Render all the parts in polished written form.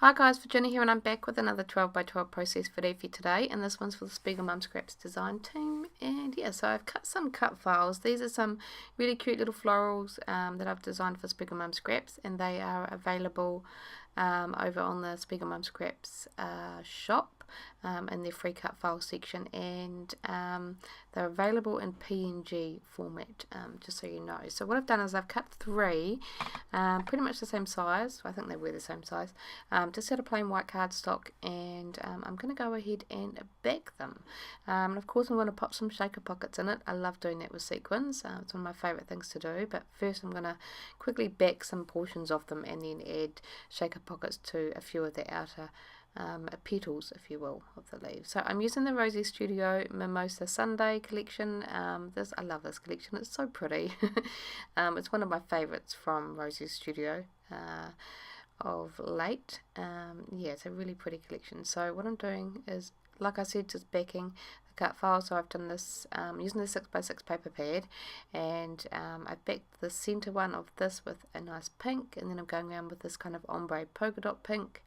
Hi guys, Virginia here, and I'm back with another 12 by 12 process video for you today, and this one's for the SpiegelMom Scraps design team. And yeah, so I've cut some cut files. These are some really cute little florals that I've designed for SpiegelMom Scraps, and they are available over on the SpiegelMom Scraps shop in their free cut file section, and they're available in PNG format, just so you know. So what I've done is I've cut three, pretty much the same size. I think they were the same size, just out of plain white cardstock, and I'm going to go ahead and back them. And of course I'm going to pop some shaker pockets in it. I love doing that with sequins. It's one of my favourite things to do, but first I'm going to quickly back some portions of them and then add shaker pockets to a few of the outer petals, if you will, of the leaves. So I'm using the Rosie Studio Mimosa Sunday collection. I love this collection. It's so pretty. It's one of my favourites from Rosie Studio of late. Yeah, it's a really pretty collection. So what I'm doing is, like I said, just backing the cut file. So I've done this using the 6x6 paper pad, and I've backed the centre one of this with a nice pink, and then I'm going around with this kind of ombre polka dot pink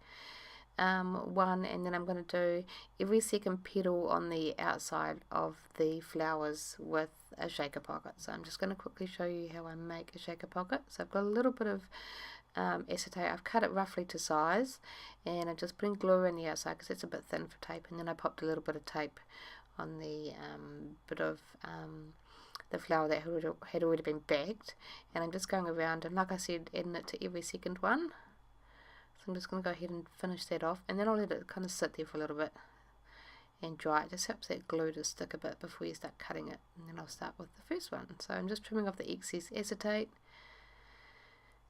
one, and then I'm going to do every second petal on the outside of the flowers with a shaker pocket. So I'm just going to quickly show you how I make a shaker pocket. So I've got a little bit of acetate. I've cut it roughly to size, and I'm just putting glue in the outside because it's a bit thin for tape, and then I popped a little bit of tape on the bit of the flower that had already been backed, and I'm just going around, and like I said, adding it to every second one. I'm just going to go ahead and finish that off, and then I'll let it kind of sit there for a little bit and dry. It just helps that glue to stick a bit before you start cutting it, and then I'll start with the first one. So I'm just trimming off the excess acetate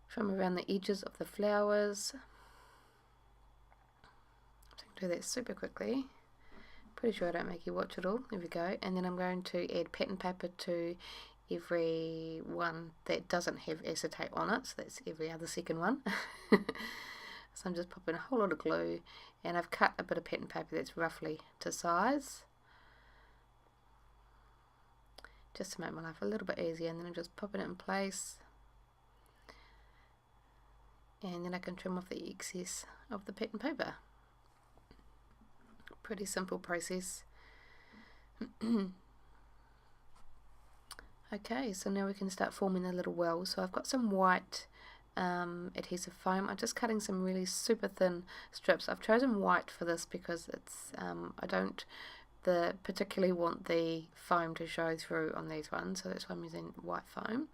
from around the edges of the flowers. So I can do that super quickly. Pretty sure I don't make you watch it all. There we go. And then I'm going to add pattern paper to every one that doesn't have acetate on it, so that's every other second one. So I'm just popping a whole lot of glue, and I've cut a bit of pattern paper that's roughly to size, just to make my life a little bit easier, and then I'm just popping it in place, and then I can trim off the excess of the pattern paper. Pretty simple process. Okay, so now we can start forming the little wells. So I've got some white adhesive foam. I'm just cutting some really super thin strips. I've chosen white for this because it's I don't particularly want the foam to show through on these ones, so that's why I'm using white foam.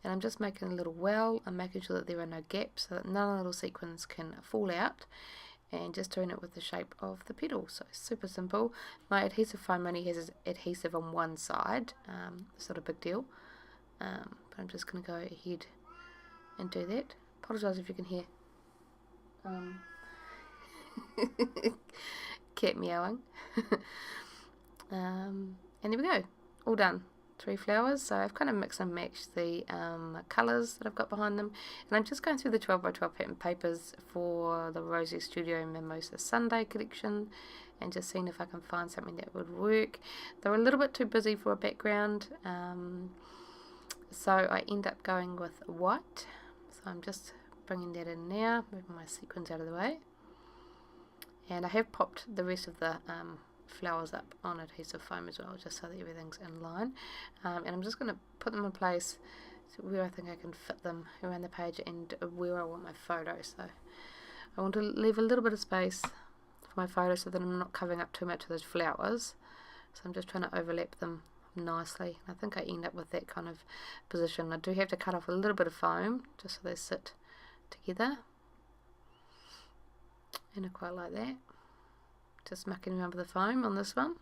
And I'm just making a little well. I'm making sure that there are no gaps so that none of the little sequins can fall out, and just doing it with the shape of the petal. So super simple. My adhesive foam only has adhesive on one side, it's not a big deal, but I'm just going to go ahead and do that. Apologise if you can hear cat meowing. And there we go, all done. 3 flowers. So I've kind of mixed and matched the colours that I've got behind them, and I'm just going through the 12 by 12 pattern papers for the Rosie Studio Mimosa Sunday collection, and just seeing if I can find something that would work. They're a little bit too busy for a background, so I end up going with white. So I'm just bringing that in now, moving my sequins out of the way, and I have popped the rest of the flowers up on adhesive foam as well, just so that everything's in line, and I'm just going to put them in place where I think I can fit them around the page and where I want my photo. So I want to leave a little bit of space for my photo so that I'm not covering up too much of those flowers, so I'm just trying to overlap them nicely. I think I end up with that kind of position. I do have to cut off a little bit of foam just so they sit together, and I quite like that. Just mucking around with the foam on this one,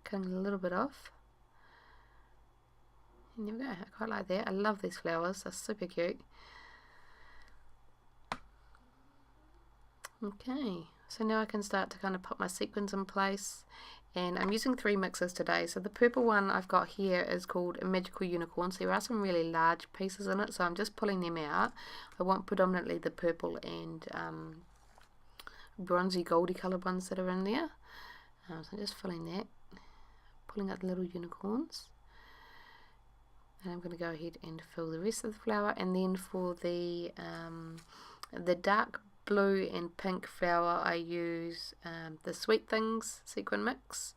cutting a little bit off, and there we go. I quite like that. I love these flowers, they're super cute. Okay, so now I can start to kind of pop my sequins in place, and I'm using 3 mixes today. So the purple one I've got here is called a Magical Unicorn, so there are some really large pieces in it, so I'm just pulling them out. I want predominantly the purple and bronzy goldy coloured ones that are in there, so I'm just filling that, pulling out the little unicorns, and I'm going to go ahead and fill the rest of the flower. And then for the dark blue and pink flower, I use the Sweet Things sequin mix,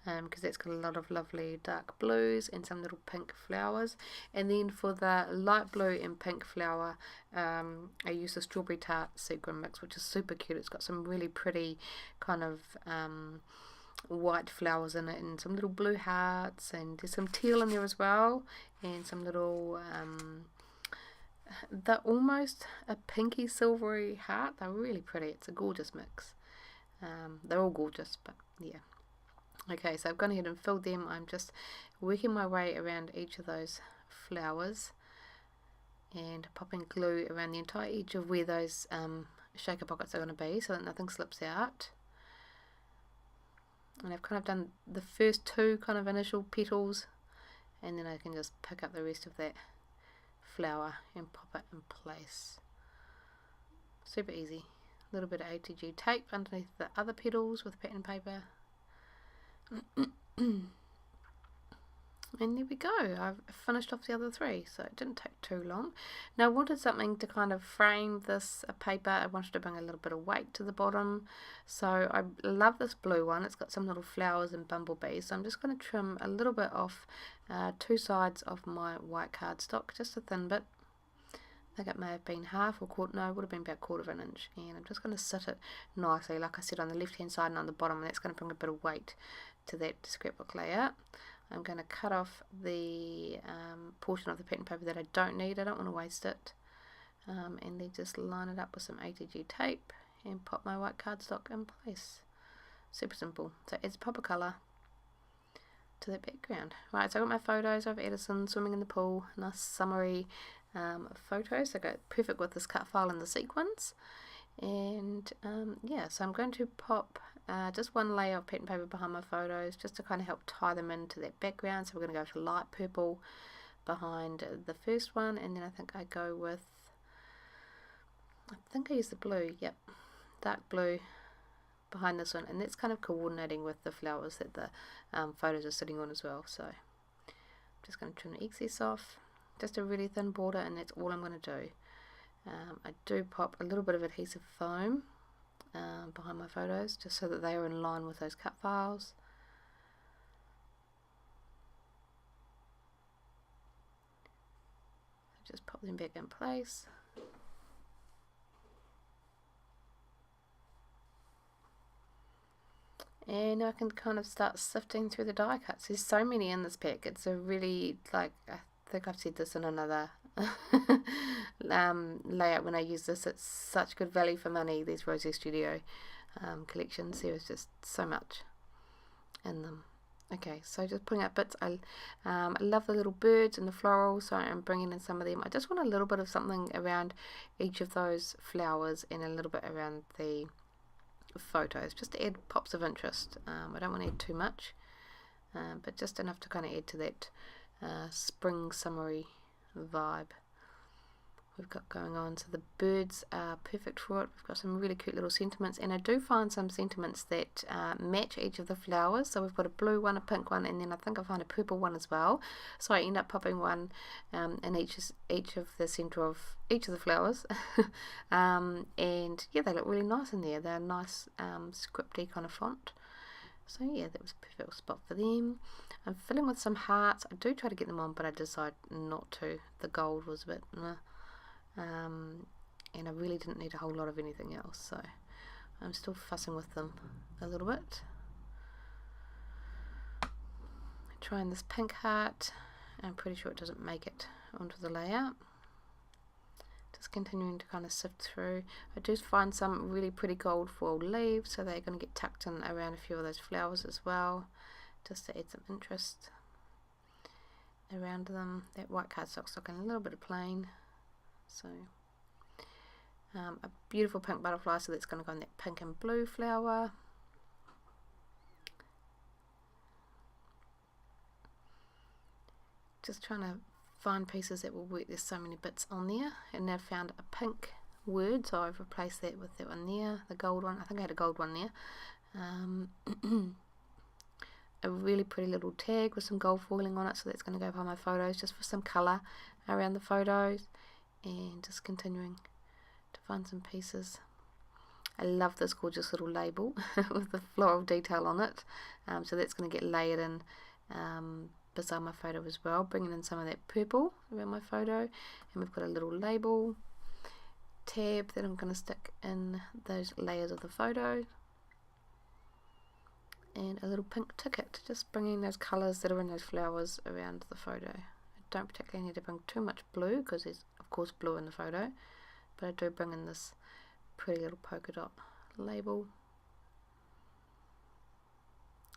because that's got a lot of lovely dark blues and some little pink flowers. And then for the light blue and pink flower, I use the Strawberry Tart sequin mix, which is super cute. It's got some really pretty kind of white flowers in it, and some little blue hearts, and there's some teal in there as well, and some little they're almost a pinky silvery heart. They're really pretty. It's a gorgeous mix. They're all gorgeous, but yeah. Okay, so I've gone ahead and filled them. I'm just working my way around each of those flowers and popping glue around the entire edge of where those shaker pockets are going to be, so that nothing slips out. And I've kind of done the first two kind of initial petals, and then I can just pick up the rest of that flower and pop it in place. Super easy. A little bit of ATG tape underneath the other petals with pattern paper. And there we go. I've finished off the other three, so it didn't take too long. Now I wanted something to kind of frame this paper. I wanted to bring a little bit of weight to the bottom, so I love this blue one. It's got some little flowers and bumblebees, so I'm just going to trim a little bit off two sides of my white cardstock, just a thin bit. I think it may have been half or quarter, no, it would have been about 1/4 inch, and I'm just going to sit it nicely, like I said, on the left hand side and on the bottom, and that's going to bring a bit of weight to that scrapbook layout. I'm going to cut off the portion of the pattern paper that I don't need. I don't want to waste it, and then just line it up with some ATG tape and pop my white cardstock in place. Super simple. So it adds pop of colour to the background. Right, so I got my photos of Edison swimming in the pool. Nice summary photos. So go perfect with this cut file and the sequins. And yeah, so I'm going to pop just one layer of pattern paper behind my photos, just to kind of help tie them into that background. So we're going to go to light purple behind the first one, and then I think I go with, I think I use the blue, yep, dark blue behind this one, and that's kind of coordinating with the flowers that the photos are sitting on as well. So I'm just going to trim the excess off, just a really thin border, and that's all I'm going to do. I do pop a little bit of adhesive foam behind my photos, just so that they are in line with those cut files. Just pop them back in place. And I can kind of start sifting through the die cuts. There's so many in this pack. It's a really, like, I think I've said this in another layout when I use this. It's such good value for money, these Rosy Studio collections. There is just so much in them. Okay, so just putting out bits. I love the little birds and the florals, so I'm bringing in some of them. I just want a little bit of something around each of those flowers and a little bit around the photos, just to add pops of interest. I don't want to add too much, but just enough to kind of add to that spring summery vibe we've got going on. So the birds are perfect for it. We've got some really cute little sentiments, and I do find some sentiments that match each of the flowers. So we've got a blue one, a pink one, and then I think I find a purple one as well. So I end up popping one in each of the centre of each of the flowers. And yeah, they look really nice in there. They're a nice scripty kind of font. So yeah, that was a perfect spot for them. I'm filling with some hearts. I do try to get them on, but I decide not to. The gold was a bit and I really didn't need a whole lot of anything else, so I'm still fussing with them a little bit. Trying this pink heart. I'm pretty sure it doesn't make it onto the layout. Just continuing to kind of sift through. I do find some really pretty gold foiled leaves, so they're going to get tucked in around a few of those flowers as well, just to add some interest around them. That white cardstock's looking a little bit of plain, so a beautiful pink butterfly, so that's going to go in that pink and blue flower. Just trying to find pieces that will work. There's so many bits on there, and I've found a pink word, so I've replaced that with that one there, the gold one. I think I had a gold one there. A really pretty little tag with some gold foiling on it, so that's going to go by my photos, just for some colour around the photos. And just continuing to find some pieces I love this gorgeous little label with the floral detail on it. So that's going to get layered in beside my photo as well, bringing in some of that purple around my photo. And we've got a little label tab that I'm going to stick in those layers of the photo. And a little pink ticket, just bringing those colours that are in those flowers around the photo. I don't particularly need to bring too much blue because there's of course blue in the photo, but I do bring in this pretty little polka dot label.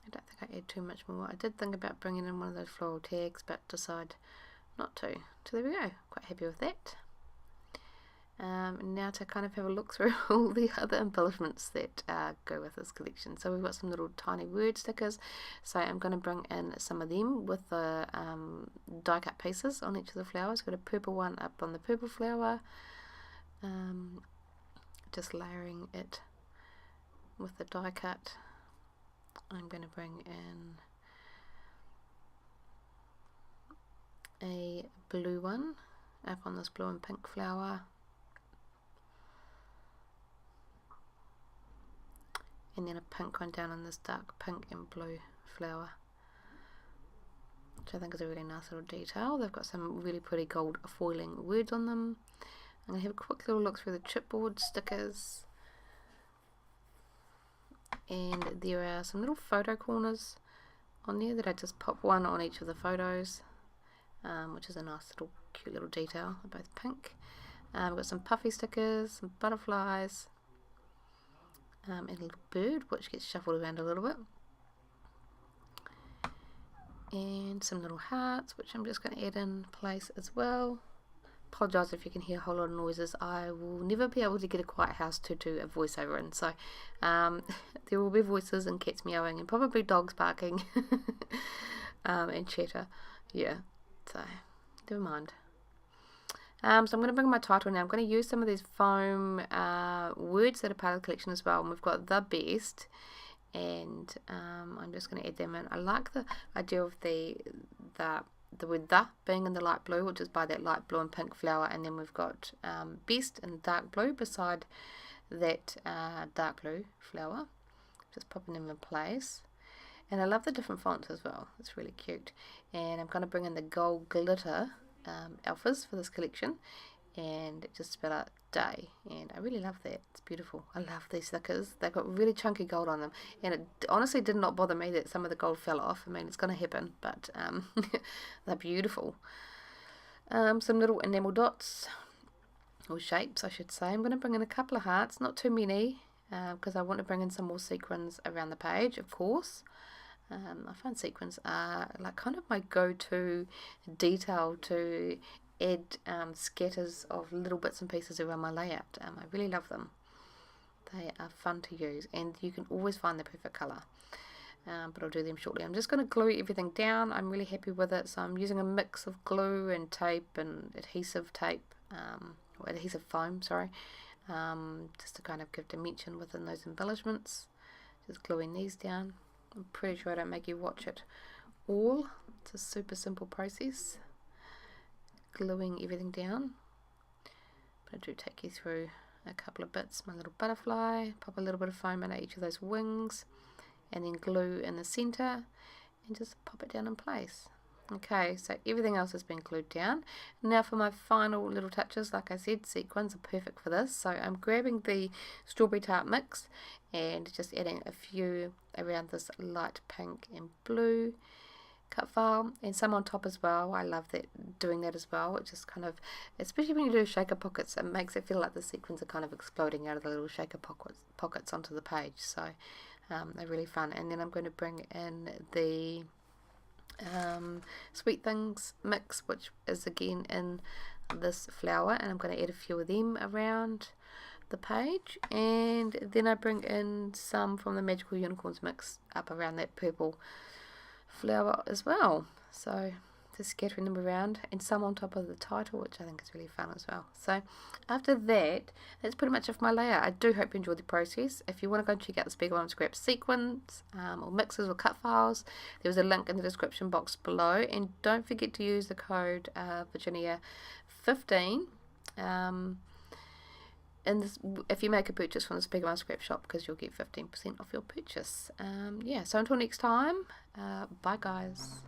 I don't think I add too much more. I did think about bringing in one of those floral tags, but decide not to. So there we go, quite happy with that. Now to kind of have a look through all the other embellishments that go with this collection. So we've got some little tiny word stickers, so I'm going to bring in some of them with the die cut pieces on each of the flowers. Got a purple one up on the purple flower, just layering it with the die cut. I'm going to bring in a blue one up on this blue and pink flower. And then a pink one down on this dark pink and blue flower, which I think is a really nice little detail. They've got some really pretty gold foiling words on them. I'm going to have a quick little look through the chipboard stickers. And there are some little photo corners on there that I just pop one on each of the photos, which is a nice little cute little detail. They're both pink. We've got some puffy stickers, some butterflies, and a little bird which gets shuffled around a little bit, and some little hearts which I'm just going to add in place as well. Apologise if you can hear a whole lot of noises. I will never be able to get a quiet house to do a voiceover in, so there will be voices and cats meowing and probably dogs barking and chatter, yeah, so never mind. So I'm going to bring my title now. I'm going to use some of these foam words that are part of the collection as well. And we've got the best, and I'm just going to add them in. I like the idea of the word the being in the light blue, which is by that light blue and pink flower, and then we've got best in dark blue beside that dark blue flower. Just popping them in place. And I love the different fonts as well. It's really cute. And I'm going to bring in the gold glitter alphas for this collection, and just spell out day, and I really love that. It's beautiful. I love these stickers. They've got really chunky gold on them, and it honestly did not bother me that some of the gold fell off. I mean, it's going to happen, but they're beautiful. Some little enamel dots, or shapes I should say. I'm going to bring in a couple of hearts, not too many, because I want to bring in some more sequins around the page, of course. I find sequins are like kind of my go-to detail to add scatters of little bits and pieces around my layout. I really love them. They are fun to use, and you can always find the perfect colour. But I'll do them shortly. I'm just going to glue everything down. I'm really happy with it, so I'm using a mix of glue and tape and adhesive tape, or adhesive foam, sorry, just to kind of give dimension within those embellishments. Just gluing these down. I'm pretty sure I don't make you watch it all. It's a super simple process, gluing everything down. But I do take you through a couple of bits. My little butterfly, pop a little bit of foam into each of those wings, and then glue in the center, and just pop it down in place. Okay, so everything else has been glued down. Now for my final little touches, like I said, sequins are perfect for this. So I'm grabbing the strawberry tart mix and just adding a few around this light pink and blue cut file, and some on top as well. I love that, doing that as well. It just kind of, especially when you do shaker pockets, it makes it feel like the sequins are kind of exploding out of the little shaker pockets onto the page. So they're really fun. And then I'm going to bring in the Sweet Things mix, which is again in this flower, and I'm going to add a few of them around the page, and then I bring in some from the Magical Unicorns mix up around that purple flower as well. So just scattering them around, and some on top of the title, which I think is really fun as well. So after that, that's pretty much of my layout. I do hope you enjoyed the process. If you want to go and check out the SpiegelMom Scraps sequins or mixes or cut files, there's a link in the description box below, and don't forget to use the code Virginia15 if you make a purchase from the SpiegelMom scrap shop, because you'll get 15% off your purchase. Yeah, so until next time, bye guys.